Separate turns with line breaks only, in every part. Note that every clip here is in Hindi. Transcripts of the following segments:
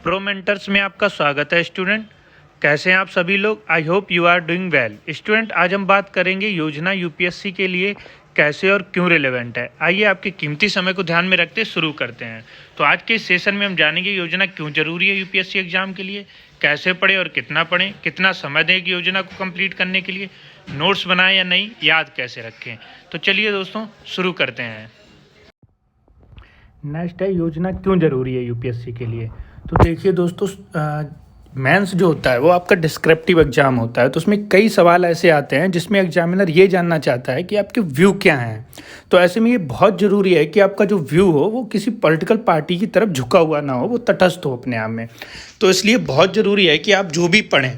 प्रो मेंटर्स में आपका स्वागत है स्टूडेंट। कैसे हैं आप सभी लोग? I hope you are doing well. Student, आज हम बात करेंगे योजना यूपीएससी के लिए कैसे और क्यों रिलेवेंट है। आइए आपके कीमती समय को ध्यान में रखते शुरू करते हैं। तो आज के इस सेशन में हम जानेंगे योजना क्यों जरूरी है यूपीएससी एग्जाम के लिए, कैसे पढ़ें और कितना पढ़ें, कितना समय दें योजना को कंप्लीट करने के लिए, नोट्स बनाएं या नहीं, याद कैसे रखें। तो चलिए दोस्तों शुरू करते हैं। नेक्स्ट है योजना क्यों जरूरी है यूपीएससी के लिए। तो देखिए दोस्तों, मेंस जो होता है वो आपका डिस्क्रिप्टिव एग्जाम होता है। तो उसमें कई सवाल ऐसे आते हैं जिसमें एग्जामिनर ये जानना चाहता है कि आपके व्यू क्या हैं। तो ऐसे में ये बहुत ज़रूरी है कि आपका जो व्यू हो वो किसी पॉलिटिकल पार्टी की तरफ झुका हुआ ना हो, वो तटस्थ हो अपने आप में। तो इसलिए बहुत ज़रूरी है कि आप जो भी पढ़ें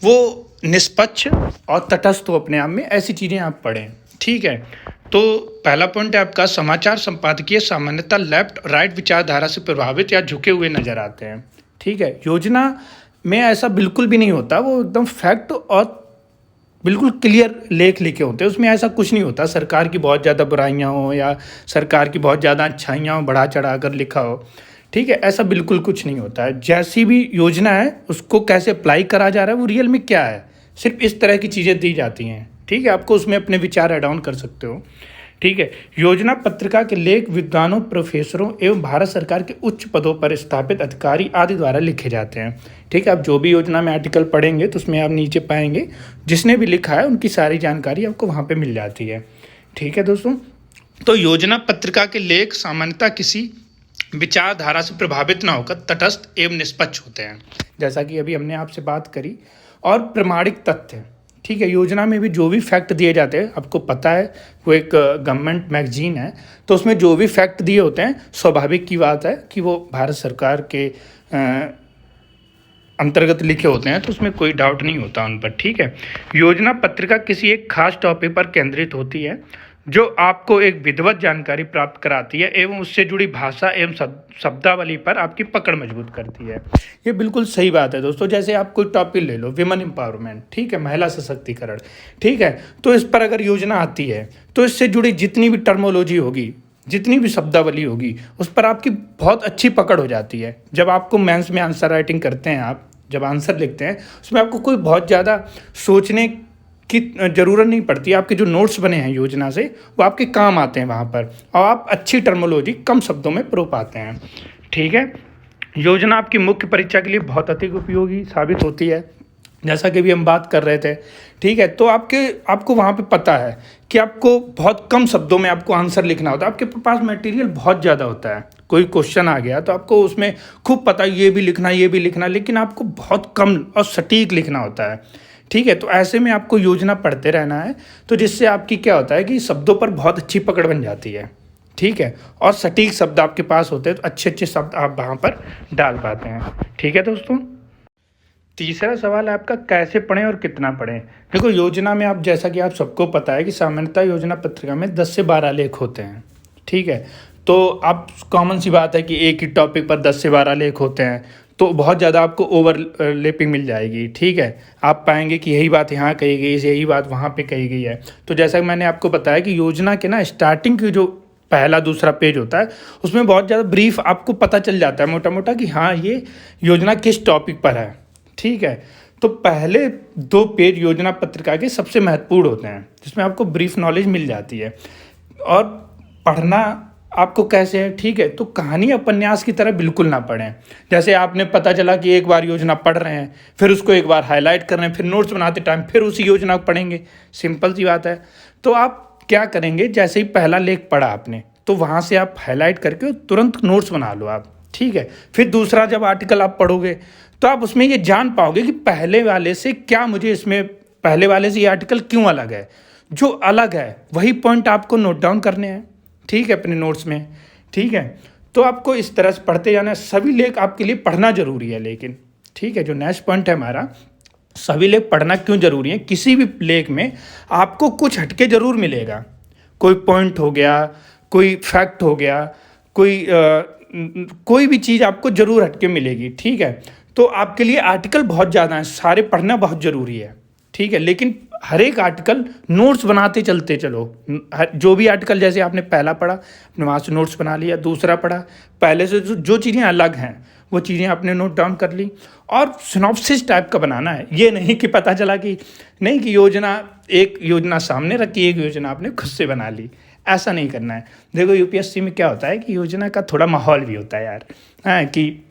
वो निष्पक्ष और तटस्थ हो अपने आप में, ऐसी चीज़ें आप पढ़ें। ठीक है, तो पहला पॉइंट है आपका समाचार संपादकीय सामान्यतः लेफ्ट राइट विचारधारा से प्रभावित या झुके हुए नजर आते हैं। ठीक है, योजना में ऐसा बिल्कुल भी नहीं होता, वो एकदम फैक्ट और बिल्कुल क्लियर लेख लिखे होते हैं। उसमें ऐसा कुछ नहीं होता सरकार की बहुत ज़्यादा बुराइयां हो या सरकार की बहुत ज़्यादा अच्छाइयाँ हो बढ़ा चढ़ा कर लिखा हो। ठीक है, ऐसा बिल्कुल कुछ नहीं होता है। जैसी भी योजना है उसको कैसे अप्लाई करा जा रहा है, वो रियल में क्या है, सिर्फ इस तरह की चीज़ें दी जाती हैं। ठीक है, आपको उसमें अपने विचार ऐड ऑन कर सकते हो। ठीक है, योजना पत्रिका के लेख विद्वानों, प्रोफेसरों एवं भारत सरकार के उच्च पदों पर स्थापित अधिकारी आदि द्वारा लिखे जाते हैं। ठीक है, आप जो भी योजना में आर्टिकल पढ़ेंगे तो उसमें आप नीचे पाएंगे जिसने भी लिखा है उनकी सारी जानकारी आपको वहाँ पे मिल जाती है। ठीक है दोस्तों, तो योजना पत्रिका के लेख सामान्यतः किसी विचारधारा से प्रभावित न होकर तटस्थ एवं निष्पक्ष होते हैं, जैसा कि अभी हमने आपसे बात करी, और प्रमाणिक तथ्य। ठीक है, योजना में भी जो भी फैक्ट दिए जाते हैं, आपको पता है वो एक गवर्नमेंट मैगजीन है, तो उसमें जो भी फैक्ट दिए होते हैं स्वाभाविक की बात है कि वो भारत सरकार के अंतर्गत लिखे होते हैं, तो उसमें कोई डाउट नहीं होता उन पर। ठीक है, योजना पत्रिका किसी एक खास टॉपिक पर केंद्रित होती है जो आपको एक विधिवत जानकारी प्राप्त कराती है एवं उससे जुड़ी भाषा एवं शब्दावली पर आपकी पकड़ मजबूत करती है। ये बिल्कुल सही बात है दोस्तों। जैसे आप कोई टॉपिक ले लो, विमेन एम्पावरमेंट, ठीक है, महिला सशक्तिकरण, ठीक है, तो इस पर अगर योजना आती है तो इससे जुड़ी जितनी भी टर्मोलॉजी होगी, जितनी भी शब्दावली होगी, उस पर आपकी बहुत अच्छी पकड़ हो जाती है। जब आपको मेंस में आंसर राइटिंग करते हैं, आप जब आंसर लिखते हैं उसमें आपको कोई बहुत ज़्यादा सोचने की ज़रूरत नहीं पड़ती। आपके जो नोट्स बने हैं योजना से वो आपके काम आते हैं वहाँ पर, और आप अच्छी टर्मोलॉजी कम शब्दों में प्रो पाते हैं। ठीक है, योजना आपकी मुख्य परीक्षा के लिए बहुत अधिक उपयोगी साबित होती है, जैसा कि भी हम बात कर रहे थे। ठीक है, तो आपको वहाँ पे पता है कि आपको बहुत कम शब्दों में आपको आंसर लिखना होता है। आपके पास मटेरियल बहुत ज़्यादा होता है, कोई क्वेश्चन आ गया तो आपको उसमें खूब पता है ये भी लिखना, लेकिन आपको बहुत कम और सटीक लिखना होता है। ठीक है, तो ऐसे में आपको योजना पढ़ते रहना है, तो जिससे आपकी क्या होता है कि शब्दों पर बहुत अच्छी पकड़ बन जाती है। ठीक है, और सटीक शब्द आपके पास होते हैं, तो अच्छे अच्छे शब्द आप वहाँ पर डाल पाते हैं। ठीक है दोस्तों, तीसरा सवाल है आपका कैसे पढ़ें और कितना पढ़ें। देखो, योजना में आप जैसा कि आप सबको पता है कि सामान्यतः योजना पत्रिका में 10 से 12 लेख होते हैं। ठीक है, तो आप कॉमन सी बात है कि एक ही टॉपिक पर 10 से 12 लेख होते हैं, तो बहुत ज़्यादा आपको ओवरलैपिंग मिल जाएगी। ठीक है, आप पाएंगे कि यही बात यहाँ कही गई, यही बात वहाँ पे कही गई है। तो जैसा कि मैंने आपको बताया कि योजना के ना स्टार्टिंग की जो पहला दूसरा पेज होता है उसमें बहुत ज़्यादा ब्रीफ आपको पता चल जाता है मोटा मोटा कि हाँ ये योजना किस टॉपिक पर है। ठीक है, तो पहले 2 पेज योजना पत्रिका के सबसे महत्वपूर्ण होते हैं, जिसमें आपको ब्रीफ नॉलेज मिल जाती है। और पढ़ना आपको कैसे है, ठीक है, तो कहानी उपन्यास की तरह बिल्कुल ना पढ़ें। जैसे आपने पता चला कि एक बार योजना पढ़ रहे हैं, फिर उसको एक बार हाईलाइट कर रहे हैं, फिर नोट्स बनाते टाइम फिर उसी योजना को पढ़ेंगे, सिंपल सी बात है। तो आप क्या करेंगे, जैसे ही पहला लेख पढ़ा आपने तो वहाँ से आप हाईलाइट करके तुरंत नोट्स बना लो आप। ठीक है, फिर दूसरा जब आर्टिकल आप पढ़ोगे तो आप उसमें ये जान पाओगे कि पहले वाले से क्या, मुझे इसमें पहले वाले से ये आर्टिकल क्यों अलग है। जो अलग है वही पॉइंट आपको नोट डाउन करने हैं। ठीक है, अपने नोट्स में। ठीक है, तो आपको इस तरह से पढ़ते जाना है। सभी लेख आपके लिए पढ़ना जरूरी है, लेकिन ठीक है, जो नेक्स्ट पॉइंट है हमारा, सभी लेख पढ़ना क्यों जरूरी है। किसी भी लेख में आपको कुछ हटके जरूर मिलेगा, कोई पॉइंट हो गया, कोई फैक्ट हो गया, कोई भी चीज़ आपको जरूर हटके मिलेगी। ठीक है, तो आपके लिए आर्टिकल बहुत ज़्यादा हैं, सारे पढ़ना बहुत ज़रूरी है। ठीक है, लेकिन हर एक आर्टिकल नोट्स बनाते चलते चलो। जो भी आर्टिकल, जैसे आपने पहला पढ़ा, अपने वहाँ से नोट्स बना लिया, दूसरा पढ़ा, पहले से जो चीज़ें अलग हैं वो चीज़ें आपने नोट डाउन कर ली और सिनॉप्सिस टाइप का बनाना है। ये नहीं कि पता चला कि नहीं कि एक योजना सामने रखी, एक योजना आपने खुद से बना ली, ऐसा नहीं करना है। देखो यूपीएससी में क्या होता है कि योजना का थोड़ा माहौल भी होता है यार, हाँ, कि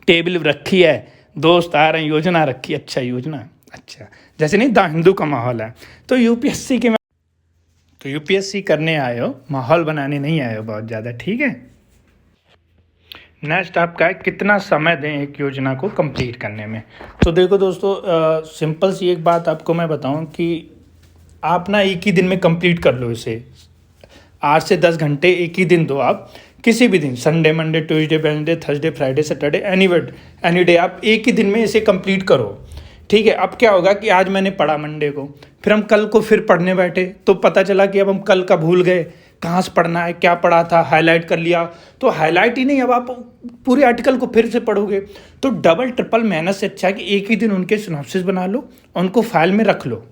टेबल रखी है, दोस्त आ रहे हैं, योजना रखी, अच्छा योजना, अच्छा, जैसे नहीं द हिंदू का माहौल है। तो यूपीएससी करने आए हो, माहौल बनाने नहीं आए हो बहुत ज़्यादा, ठीक है। नेक्स्ट आपका है कितना समय दें एक योजना को कंप्लीट करने में। तो देखो दोस्तों, सिंपल सी एक बात आपको मैं बताऊं कि आप ना एक ही दिन में कंप्लीट कर लो इसे। 8 से 10 घंटे एक ही दिन दो आप, किसी भी दिन, Sunday, Monday, Tuesday, Wednesday, Thursday, Friday, Saturday, any day आप एक ही दिन में इसे कंप्लीट करो, ठीक है। अब क्या होगा कि आज मैंने पढ़ा मंडे को, फिर हम कल को फिर पढ़ने बैठे तो पता चला कि अब हम कल का भूल गए, कहाँ से पढ़ना है, क्या पढ़ा था, हाईलाइट कर लिया। तो हाईलाइट ही नहीं, अब आप पूरे आर्टिकल को फिर से पढ़ोगे। तो डबल ट्रिपल मेहनत से अच्छा है कि एक ही दिन उनके सिनॉप्सिस बना लो, उनको फाइल में रख लो,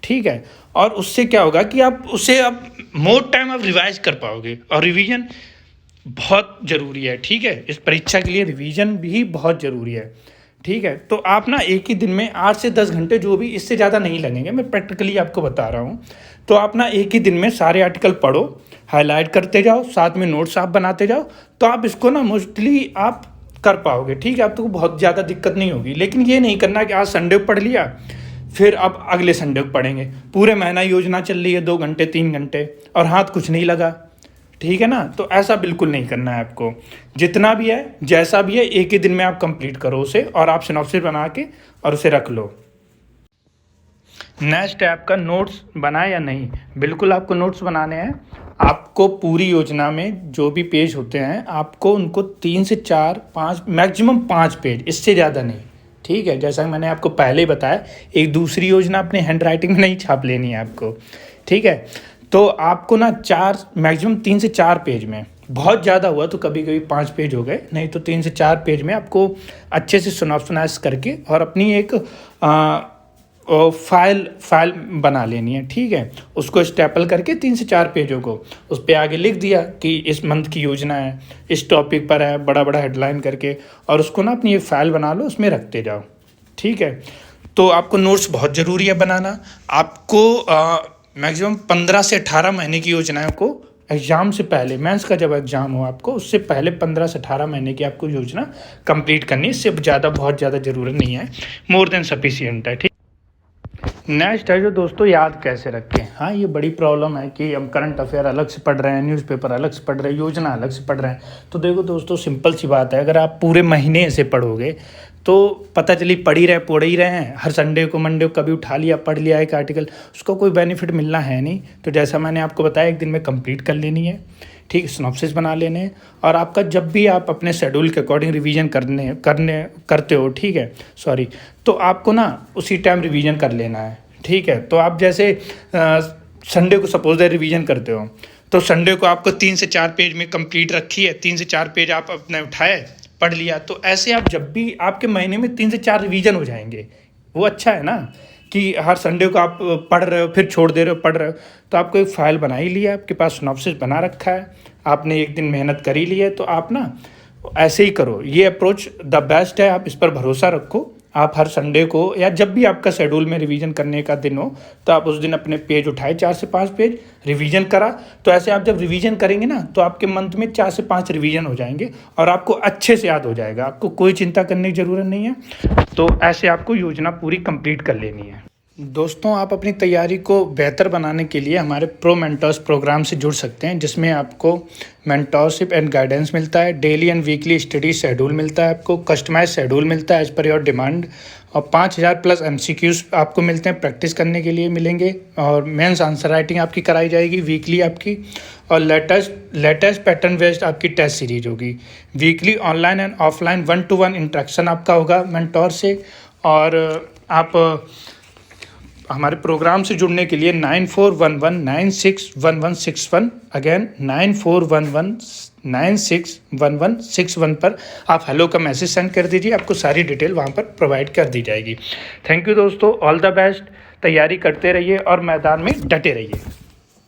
ठीक है। और उससे क्या होगा कि आप उसे अब मोर टाइम आप रिवाइज कर पाओगे, और रिवीजन बहुत ज़रूरी है, ठीक है। इस परीक्षा के लिए रिवीजन भी बहुत ज़रूरी है, ठीक है। तो आप ना एक ही दिन में 8 से 10 घंटे, जो भी, इससे ज़्यादा नहीं लगेंगे, मैं प्रैक्टिकली आपको बता रहा हूँ। तो आप ना एक ही दिन में सारे आर्टिकल पढ़ो, हाईलाइट करते जाओ, साथ में नोट्स आप बनाते जाओ, तो आप इसको ना मोस्टली आप कर पाओगे, ठीक है। आपको बहुत ज़्यादा दिक्कत नहीं होगी। लेकिन ये नहीं करना कि आज संडे को पढ़ लिया, फिर अब अगले संडे को पढ़ेंगे, पूरे महीना योजना चल रही है 2 घंटे 3 घंटे और हाथ कुछ नहीं लगा, ठीक है ना। तो ऐसा बिल्कुल नहीं करना है आपको। जितना भी है, जैसा भी है, एक ही दिन में आप कंप्लीट करो उसे, और आप सिनॉप्सिस बना के और उसे रख लो। नेक्स्ट है आपका नोट्स बनाए या नहीं। बिल्कुल आपको नोट्स बनाने हैं। आपको पूरी योजना में जो भी पेज होते हैं, आपको उनको 3 से 4 5 मैक्सिमम 5 पेज, इससे ज़्यादा नहीं, ठीक है। जैसा मैंने आपको पहले ही बताया, एक दूसरी योजना अपने हैंड राइटिंग में नहीं छाप लेनी है आपको, ठीक है। तो आपको ना मैक्सिमम 3 से 4 पेज में, बहुत ज़्यादा हुआ तो कभी कभी 5 पेज हो गए, नहीं तो 3 से 4 पेज में आपको अच्छे से सिनॉप्सिस करके और अपनी एक फाइल बना लेनी है, ठीक है। उसको स्टेपल करके 3 से 4 पेजों को उस पर आगे लिख दिया कि इस मंथ की योजना है, इस टॉपिक पर है, बड़ा बड़ा हेडलाइन करके, और उसको ना अपनी एक फ़ाइल बना लो, उसमें रखते जाओ, ठीक है। तो आपको नोट्स बहुत ज़रूरी है बनाना। आपको मैक्सिमम 15 से 18 महीने की योजनाओं को एग्ज़ाम से पहले, मेंस का जब एग्ज़ाम हो आपको, उससे पहले 15 से 18 महीने की आपको योजना कंप्लीट करनी है। इससे ज़्यादा बहुत ज़्यादा ज़रूरत नहीं है, मोर देन सफिशिएंट है, ठीक। नेक्स्ट है जो दोस्तों, याद कैसे रखें। हाँ, ये बड़ी प्रॉब्लम है कि हम करंट अफेयर अलग से पढ़ रहे हैं, न्यूज़पेपर अलग से पढ़ रहे हैं, योजना अलग से पढ़ रहे हैं। तो देखो दोस्तों, सिंपल सी बात है, अगर आप पूरे महीने से पढ़ोगे तो पता चली पढ़ ही रहे हैं, हर संडे को मंडे को कभी उठा लिया, पढ़ लिया एक आर्टिकल, उसको कोई बेनिफिट मिलना है नहीं। तो जैसा मैंने आपको बताया, एक दिन में कंप्लीट कर लेनी है, ठीक, सिनॉप्सिस बना लेने हैं। और आपका जब भी आप अपने शेड्यूल के अकॉर्डिंग रिवीजन करते हो, ठीक है, सॉरी, तो आपको ना उसी टाइम रिवीजन कर लेना है, ठीक है। तो आप जैसे संडे को सपोज दैट रिवीजन करते हो, तो संडे को आपको 3 से 4 पेज में कंप्लीट रखी है, 3 से 4 पेज आप अपने उठाए, पढ़ लिया। तो ऐसे आप जब भी, आपके महीने में 3 से 4 रिवीजन हो जाएंगे। वो अच्छा है ना कि हर संडे को आप पढ़ रहे हो, फिर छोड़ दे रहे हो, पढ़ रहे हो। तो आपको एक फ़ाइल बना ही लिया, आपके पास सिनॉप्सिस बना रखा है, आपने एक दिन मेहनत कर ही ली है। तो आप ना ऐसे ही करो, ये अप्रोच द बेस्ट है। आप इस पर भरोसा रखो। आप हर संडे को या जब भी आपका शेड्यूल में रिवीजन करने का दिन हो, तो आप उस दिन अपने पेज उठाए, 4 से 5 पेज रिवीजन करा। तो ऐसे आप जब रिवीजन करेंगे ना, तो आपके मंथ में 4 से 5 रिवीजन हो जाएंगे और आपको अच्छे से याद हो जाएगा। आपको कोई चिंता करने की ज़रूरत नहीं है। तो ऐसे आपको योजना पूरी कंप्लीट कर लेनी है। दोस्तों, आप अपनी तैयारी को बेहतर बनाने के लिए हमारे प्रो मेंटर्स प्रोग्राम से जुड़ सकते हैं, जिसमें आपको मेंटोरशिप एंड गाइडेंस मिलता है, daily and weekly study schedule मिलता है, आपको कस्टमाइज शेड्यूल मिलता है एज पर योर डिमांड, और 5000 प्लस MCQs आपको मिलते हैं, प्रैक्टिस करने के लिए मिलेंगे, और मेंस आंसर राइटिंग आपकी कराई जाएगी वीकली आपकी, और लेटेस्ट पैटर्न बेस्ड आपकी टेस्ट सीरीज होगी। Weekly online and offline 1-to-1 interaction आपका होगा मेंटोर से। और आप हमारे प्रोग्राम से जुड़ने के लिए 9411961161, अगेन 9411961161 पर आप हेलो का मैसेज सेंड कर दीजिए। आपको सारी डिटेल वहाँ पर प्रोवाइड कर दी जाएगी। थैंक यू दोस्तों, ऑल द बेस्ट। तैयारी करते रहिए और मैदान में डटे रहिए।